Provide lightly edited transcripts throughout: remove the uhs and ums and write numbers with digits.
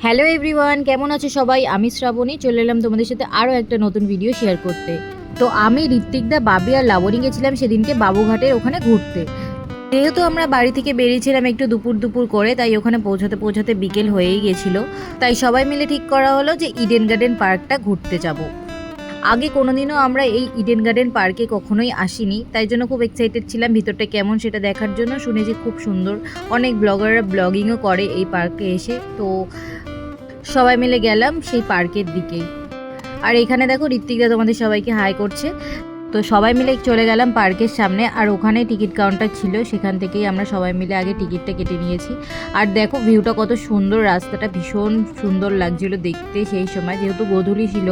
Hello everyone, কেমন আছো সবাই? আমি শ্রাবণী চলে এলাম তোমাদের সাথে আরও একটা নতুন ভিডিও শেয়ার করতে। তো আমি ঋত্বিকদা, বাবি আর লাবণী গেছিলাম সেদিনকে বাবুঘাটের ওখানে ঘুরতে। যেহেতু আমরা বাড়ি থেকে বেরিয়েছিলাম একটু দুপুর দুপুর করে, তাই ওখানে পৌঁছাতে পৌঁছাতে বিকেল হয়েই গেছিলো। তাই সবাই মিলে ঠিক করা হলো যে ইডেন গার্ডেন পার্কটা ঘুরতে যাব। আগে কোনোদিনও আমরা এই ইডেন গার্ডেন পার্কে কখনোই আসিনি, তাই জন্য খুব এক্সাইটেড ছিলাম ভিতরটা কেমন সেটা দেখার জন্য। শুনেছি খুব সুন্দর, অনেক ব্লগাররা ব্লগিংও করে এই পার্কে এসে। তো সবাই মিলে গেলাম সেই পার্কের দিকেই। আর এখানে দেখো ঋত্বিকদা তোমাদের সবাইকে হাই করছে। তো সবাই মিলে চলে গেলাম পার্কের সামনে, আর ওখানে টিকিট কাউন্টার ছিল, সেখান থেকেই আমরা সবাই মিলে আগে টিকিটটা কেটে নিয়েছি। আর দেখো ভিউটা কত সুন্দর, রাস্তাটা ভীষণ সুন্দর লাগছিল দেখতে সেই সময়, যেহেতু গোধূলি ছিল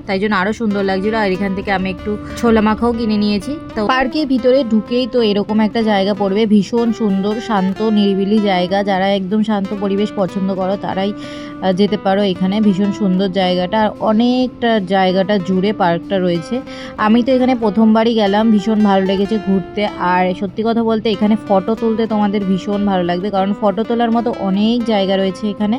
তাই জন্য আরও সুন্দর লাগছিল। আর এখান থেকে আমি একটু ছোলা মাখাও কিনে নিয়েছি। তো পার্কের ভিতরে ঢুকেই তো এরকম একটা জায়গা পড়বে, ভীষণ সুন্দর শান্ত নিরিবিলি জায়গা। যারা একদম শান্ত পরিবেশ পছন্দ করো তারাই যেতে পারো এখানে। ভীষণ সুন্দর জায়গাটা, আর অনেকটা জায়গাটা জুড়ে পার্কটা রয়েছে। আমি তো এখানে প্রথমবারই গেলাম, ভীষণ ভালো লেগেছে ঘুরতে। আর সত্যি কথা বলতে এখানে ফটো তুলতে তোমাদের ভীষণ ভালো লাগবে, কারণ ফটো তোলার মতো অনেক জায়গা রয়েছে এখানে।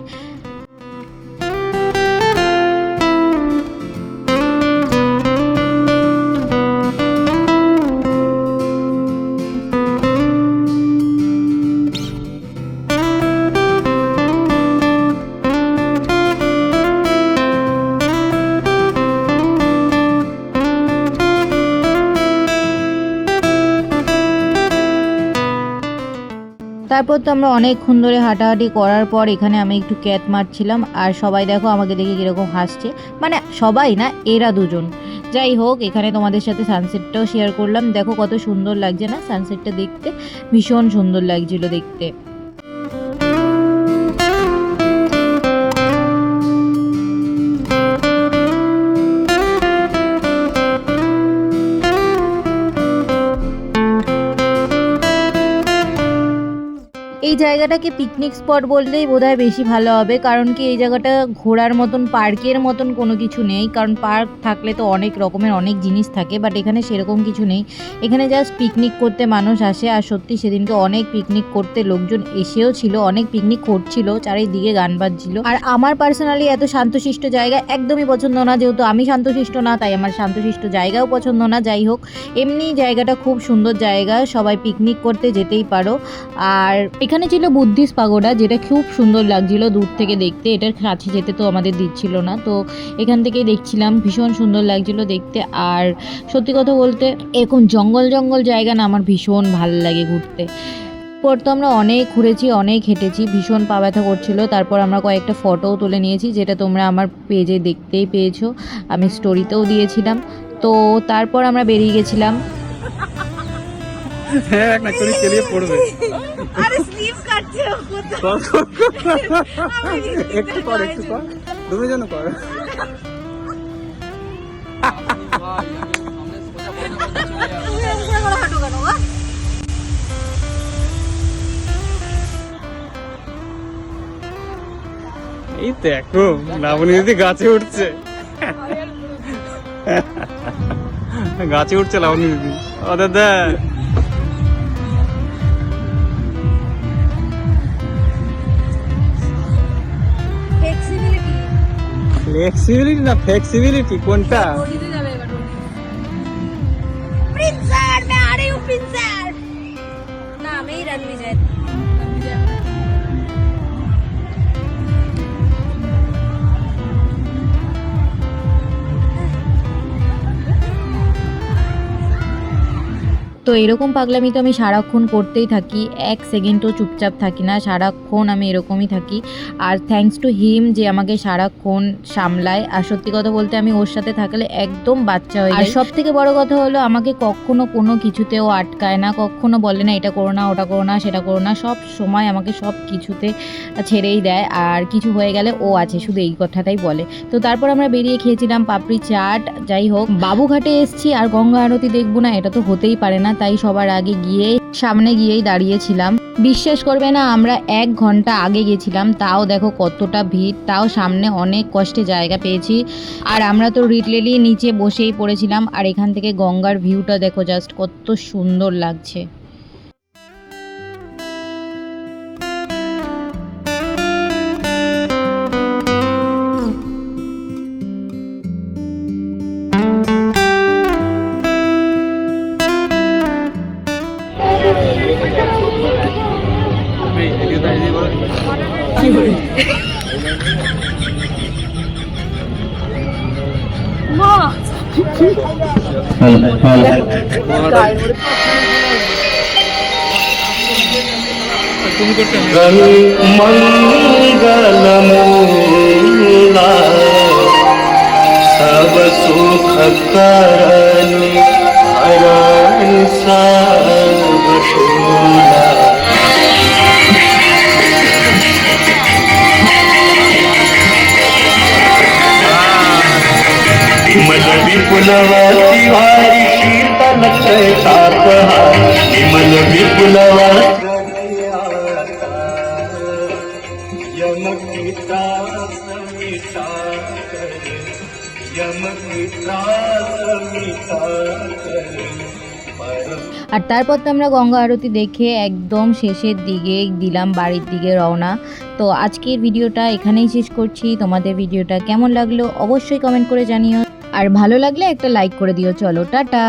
তারপর তো আমরা অনেকক্ষণ ধরে হাঁটাহাঁটি করার পর এখানে আমি একটু ক্যাট মারছিলাম। আর সবাই দেখো আমাকে দেখে কীরকম হাসছে, মানে সবাই না, এরা দুজন। যাই হোক, এখানে তোমাদের সাথে সানসেটটাও শেয়ার করলাম। দেখো কত সুন্দর লাগছে না সানসেটটা দেখতে, ভীষণ সুন্দর লাগছিল দেখতে। এই জায়গাটাকে পিকনিক স্পট বললেই বোধহয় বেশি ভালো হবে, কারণ কি এই জায়গাটা ঘোরার মতন পার্কের মতন কোনো কিছু নেই। কারণ পার্ক থাকলে তো অনেক রকমের অনেক জিনিস থাকে, বাট এখানে সেরকম কিছু নেই। এখানে জাস্ট পিকনিক করতে মানুষ আসে। আর সত্যি সেদিনকে অনেক পিকনিক করতে লোকজন এসেও ছিল, অনেক পিকনিক করছিল, চারিদিকে গান বাজছিল। আর আমার পার্সোনালি এত শান্তশিষ্ট জায়গা একদমই পছন্দ না, যেহেতু আমি শান্তশিষ্ট না তাই আমার শান্তশিষ্ট জায়গাও পছন্দ না। যাই হোক, এমনি জায়গাটা খুব সুন্দর জায়গা, সবাই পিকনিক করতে যেতেই পারো। আর এখানে ছিল বুদ্ধিস্ট পাগোডা, যেটা খুব সুন্দর লাগছিল দূর থেকে দেখতে। এটার কাছে যেতে তো আমাদের দিচ্ছিল না, তো এখান থেকেই দেখছিলাম, ভীষণ সুন্দর লাগছিল দেখতে। আর সত্যি কথা বলতে এরকম জঙ্গল জঙ্গল জায়গা না আমার ভীষণ ভালো লাগে ঘুরতে। পর তো আমরা অনেক ঘুরেছি, অনেক হেঁটেছি, ভীষণ পা ব্যথা করছিল। তারপর আমরা কয়েকটা ফটোও তুলে নিয়েছি, যেটা তোমরা আমার পেজে দেখতেই পেয়েছো, আমি স্টোরিতেও দিয়েছিলাম। তো তারপর আমরা বেরিয়ে গেছিলাম। হ্যাঁ, একটা করে চালিয়ে পড়বে। আরে স্লিপ কাটছে একটু কর, একটু কর, তুমি যেন কর। এই দেখো লাবণী দিদি গাছে উঠছে, গাছে উঠছে লাবণী দিদি। ও দাদা, ফ্লেক্সিবিলিটি না ফ্লেক্সিবিলিটি কোনটা? प्रिंसर मैं आ रही हूँ प्रिंसर ना मैं ही रन में जाए তো এরকম পাগলামি তো আমি সারাক্ষণ করতেই থাকি, এক সেকেন্ডও চুপচাপ থাকি না, সারাক্ষণ আমি এরকমই থাকি। আর থ্যাঙ্কস টু হিম যে আমাকে সারাক্ষণ সামলায়। আর সত্যি কথা বলতে আমি ওর সাথে থাকলে একদম বাচ্চা হয়ে যাই। আর সব থেকে বড় কথা হলো, আমাকে কখনো কোনো কিছুতেও আটকায় না, কখনো বলে না এটা করো না, ওটা করো না, সেটা করো না। সব সময় আমাকে সব কিছুতে ছেড়েই দেয়। আর কিছু হয়ে গেলে ও আছে, শুধু এই কথাটাই বলে। তো তারপর আমরা বেরিয়ে খেয়েছিলাম পাপড়ি চাট। যাই হোক, বাবুঘাটে এসছি আর গঙ্গা আরতি দেখবো না, এটা তো হতেই পারে না। তাই সবার আগে গিয়ে সামনে গিয়েই দাঁড়িয়েছিলাম। বিশ্বাস করবে না, আমরা 1 ঘন্টা আগে গেছিলাম, তাও দেখো কতটা ভিড়, তাও সামনে অনেক কষ্টে জায়গা পেয়েছি। আর আমরা তো লিটারেলি নিচে বসেই পড়েছিলাম। আর এখান থেকে গঙ্গার ভিউটা দেখো, জাস্ট কত সুন্দর লাগছে। তুমি করতে मंगलमूला सब सुख करनी हरण सब शूला विमल विपुलवती वारी शीतल तापहार विमल विपुलवती यम की त्रास मिटा करे यम की त्रास मिटा करे আর তারপর তো আমরা গঙ্গা আরতি দেখে একদম শেষের দিকে দিলাম বাড়ির দিকে রওনা। তো আজকের ভিডিওটা এখানেই শেষ করছি। তোমাদের ভিডিওটা কেমন লাগলো অবশ্যই কমেন্ট করে জানিও, আর ভালো লাগলে একটা লাইক করে দিও। চলো টাটা।